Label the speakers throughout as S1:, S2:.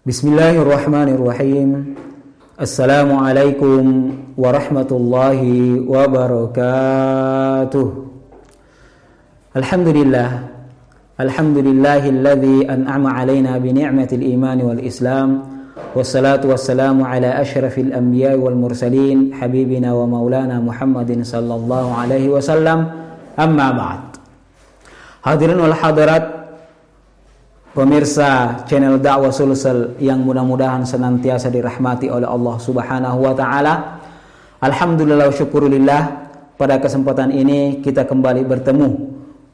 S1: Bismillahirrahmanirrahim. Assalamualaikum warahmatullahi wabarakatuh. Alhamdulillah. Alhamdulillahilladzi an'ama alaina bi ni'matil iman wal islam. Wassalatu wassalamu ala asyrafil anbiya wal mursalin habibina wa maulana Muhammadin sallallahu alaihi wasallam. Amma ba'd. Hadirin wal hadirat, pemirsa channel Dakwah Sulsel yang mudah-mudahan senantiasa dirahmati oleh Allah Subhanahu wa taala. Alhamdulillah wa syukurillah, pada kesempatan ini kita kembali bertemu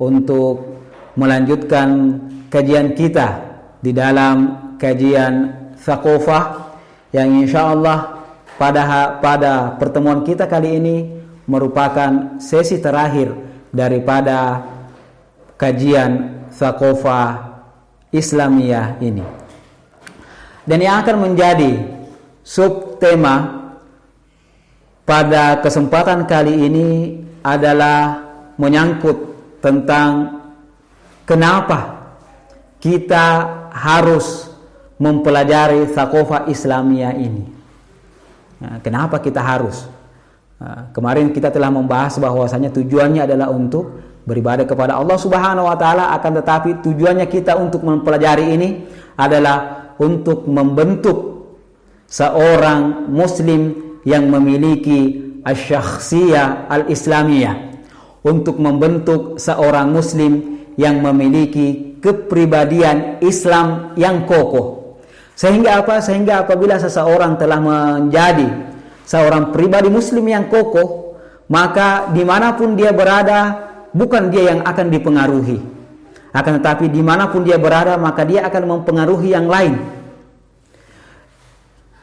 S1: untuk melanjutkan kajian kita di dalam kajian Thaqafah yang insyaallah pada pertemuan kita kali ini merupakan sesi terakhir daripada kajian Thaqafah Islamiyah ini. Dan yang akan menjadi subtema pada kesempatan kali ini adalah menyangkut tentang kenapa kita harus mempelajari Thaqafah Islamiyah ini. Nah, kenapa kita harus? Kemarin kita telah membahas bahwasanya tujuannya adalah untuk beribadah kepada Allah Subhanahu wa taala, akan tetapi tujuannya kita untuk mempelajari ini adalah untuk membentuk seorang muslim yang memiliki asy-syakhsiyah al-islamiyah, untuk membentuk seorang muslim yang memiliki kepribadian Islam yang kokoh. Sehingga apa? Sehingga apabila seseorang telah menjadi seorang pribadi muslim yang kokoh, maka dimanapun dia berada, bukan dia yang akan dipengaruhi, akan tetapi dimanapun dia berada maka dia akan mempengaruhi yang lain.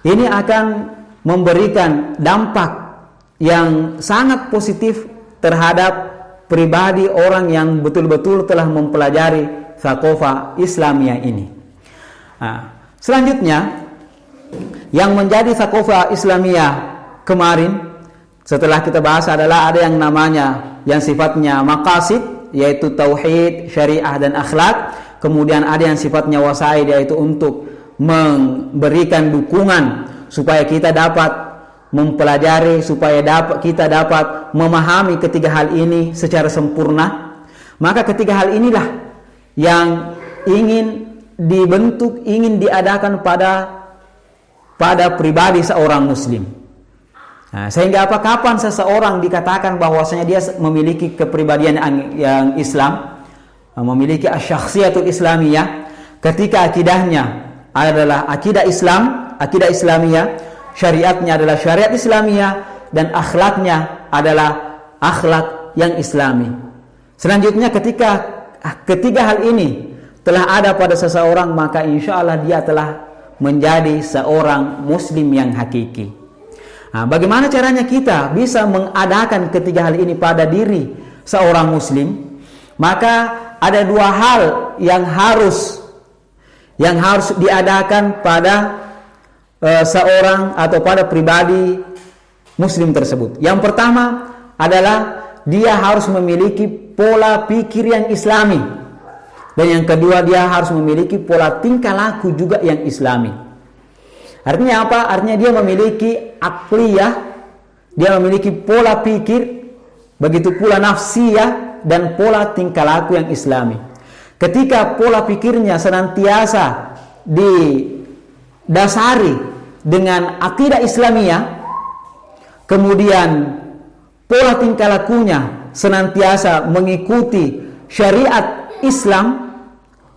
S1: Ini akan memberikan dampak yang sangat positif terhadap pribadi orang yang betul-betul telah mempelajari Thaqafah Islamiyah ini. Selanjutnya, yang menjadi Thaqafah Islamiyah kemarin setelah kita bahas adalah ada yang namanya yang sifatnya maqasid, yaitu tauhid, syariah dan akhlak. Kemudian ada yang sifatnya wasaid, yaitu untuk memberikan dukungan supaya kita dapat mempelajari, supaya kita dapat memahami ketiga hal ini secara sempurna. Maka ketiga hal inilah yang ingin dibentuk, ingin diadakan pada pribadi seorang muslim. Sehingga apa? Kapan seseorang dikatakan bahwasanya dia memiliki kepribadian yang Islam, memiliki asy-syakhsiyatul islamiyah, ketika akidahnya adalah akidah Islam, akidah Islamiyah, syariatnya adalah syariat Islamiyah, dan akhlaknya adalah akhlak yang Islami. Selanjutnya, ketika ketiga hal ini telah ada pada seseorang, maka insya Allah dia telah menjadi seorang muslim yang hakiki. Bagaimana caranya kita bisa mengadakan ketiga hal ini pada diri seorang muslim? Maka ada dua hal yang harus diadakan pada seorang atau pada pribadi muslim tersebut. Yang pertama adalah dia harus memiliki pola pikir yang islami, dan yang kedua dia harus memiliki pola tingkah laku juga yang islami. Artinya apa? Artinya dia memiliki akliyah, dia memiliki pola pikir, begitu pula nafsiyah dan pola tingkah laku yang islami. Ketika pola pikirnya senantiasa didasari dengan akidah Islamiyah, kemudian pola tingkah lakunya senantiasa mengikuti syariat Islam,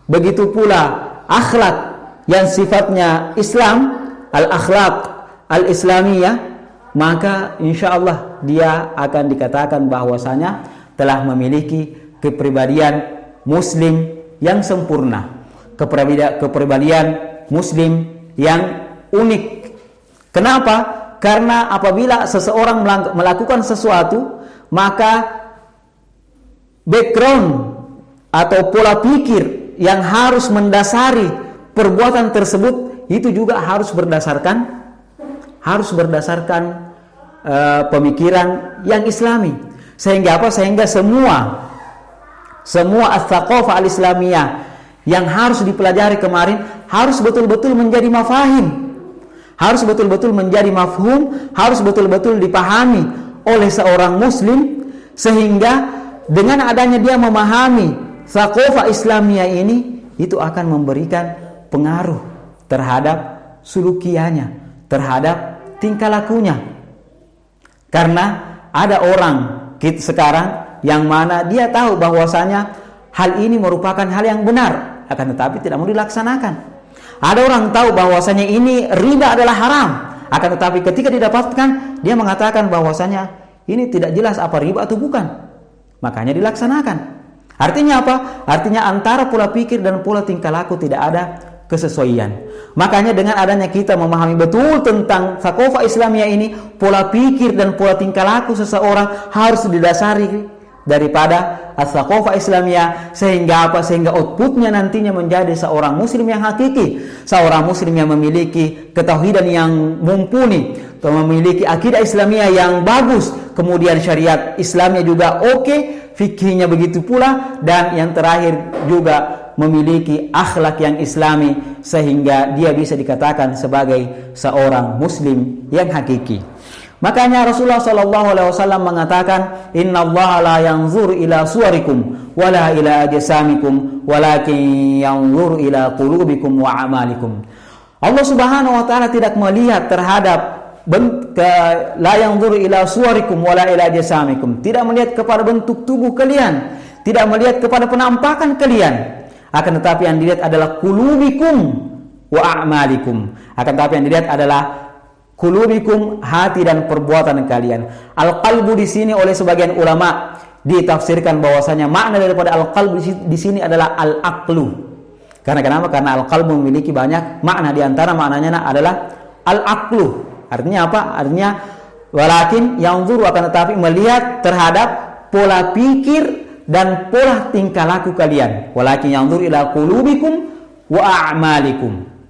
S1: begitu pula akhlak yang sifatnya Islam, al-akhlaq al-islamiyah, maka insya Allah dia akan dikatakan bahwasanya telah memiliki kepribadian muslim yang sempurna, kepribadian muslim yang unik. Kenapa? Karena apabila seseorang melakukan sesuatu, maka background atau pola pikir yang harus mendasari perbuatan tersebut itu juga harus berdasarkan pemikiran yang islami. Sehingga apa? Sehingga semua as-thaqafah al-islamiyah yang harus dipelajari kemarin harus betul-betul menjadi mafahim, harus betul-betul menjadi mafhum, harus betul-betul dipahami oleh seorang muslim, sehingga dengan adanya dia memahami thaqafah Islamiyah ini, itu akan memberikan pengaruh terhadap sulukiannya, terhadap tingkah lakunya. Karena ada orang kita sekarang yang mana dia tahu bahwasanya hal ini merupakan hal yang benar, akan tetapi tidak mau dilaksanakan. Ada orang tahu bahwasanya ini riba adalah haram, akan tetapi ketika didapatkan dia mengatakan bahwasanya ini tidak jelas apa riba atau bukan, makanya dilaksanakan. Artinya apa? Artinya antara pola pikir dan pola tingkah laku tidak ada kesesuaian. Makanya dengan adanya kita memahami betul tentang thaqafah Islamiyah ini, pola pikir dan pola tingkah laku seseorang harus didasari daripada thaqafah Islamiyah, sehingga apa? Sehingga outputnya nantinya menjadi seorang muslim yang hakiki, seorang muslim yang memiliki ketauhidan yang mumpuni, memiliki akidah Islamiyah yang bagus, kemudian syariat Islamnya juga oke, fikihnya begitu pula, dan yang terakhir juga memiliki akhlak yang islami, sehingga dia bisa dikatakan sebagai seorang muslim yang hakiki. Makanya Rasulullah SAW mengatakan, Inna Allah la yanzur ila suwarikum wala ila ajsamikum walakin yanzur ila qulubikum wa amalikum. Allah Subhanahu wa taala tidak melihat terhadap la yanzur ila suwarikum wala ila ajsamikum, tidak melihat kepada bentuk tubuh kalian, tidak melihat kepada penampakan kalian, akan tetapi yang dilihat adalah qulubikum wa a'malikum. Akan tetapi yang dilihat adalah qulubikum, hati dan perbuatan kalian. Al-qalbu di sini oleh sebagian ulama ditafsirkan bahwasanya makna daripada al-qalbu di sini adalah al-aqlu. Karena kenapa? Karena al-qalbu memiliki banyak makna, di antara maknanya adalah al-aqlu. Artinya apa? Artinya walakin yanzuru, akan tetapi melihat terhadap pola pikir dan pola tingkah laku kalian. Walakin yanzuru ila qulubikum wa a'malikum.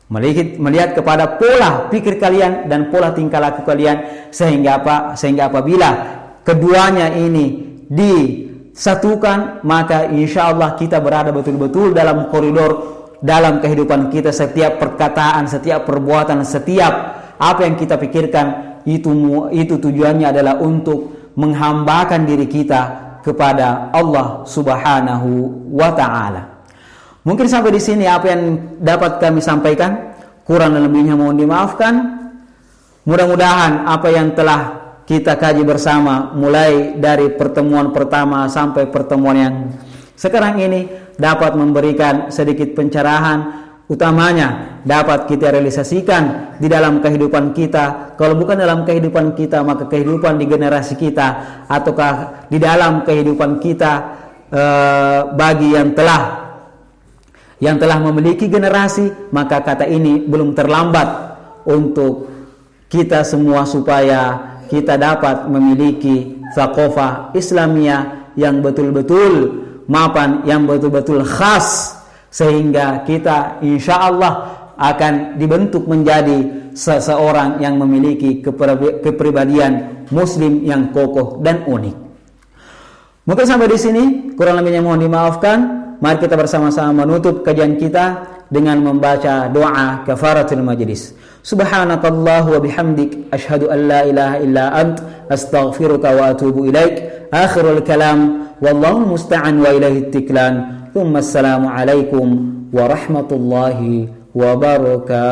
S1: Melihat kepada pola pikir kalian dan pola tingkah laku kalian, sehingga apa? Sehingga apabila keduanya ini disatukan, maka insyaallah kita berada betul-betul dalam koridor dalam kehidupan kita. Setiap perkataan, setiap perbuatan, setiap apa yang kita pikirkan itu tujuannya adalah untuk menghambakan diri kita kepada Allah Subhanahu wa taala. Mungkin sampai di sini apa yang dapat kami sampaikan, kurang dan lebihnya mohon dimaafkan. Mudah-mudahan apa yang telah kita kaji bersama mulai dari pertemuan pertama sampai pertemuan yang sekarang ini dapat memberikan sedikit pencerahan, utamanya dapat kita realisasikan di dalam kehidupan kita. Kalau bukan dalam kehidupan kita, maka kehidupan di generasi kita, ataukah di dalam kehidupan kita bagi yang telah memiliki generasi, maka kata ini belum terlambat untuk kita semua supaya kita dapat memiliki thaqafah Islamiyah yang betul-betul mapan, yang betul-betul khas, sehingga kita insyaallah akan dibentuk menjadi seseorang yang memiliki kepribadian muslim yang kokoh dan unik. Mungkin sampai di sini, kurang lebihnya mohon dimaafkan. Mari kita bersama-sama menutup kajian kita dengan membaca doa kafaratul majlis. Subhanakallah wa bihamdik, asyhadu an la ilaha illa ant, astaghfiruka wa atubu ilaik. Akhirul kalam, wallahu musta'an wa ilaihi tiklan. Assalamu alaikum warahmatullahi wabarakatuh.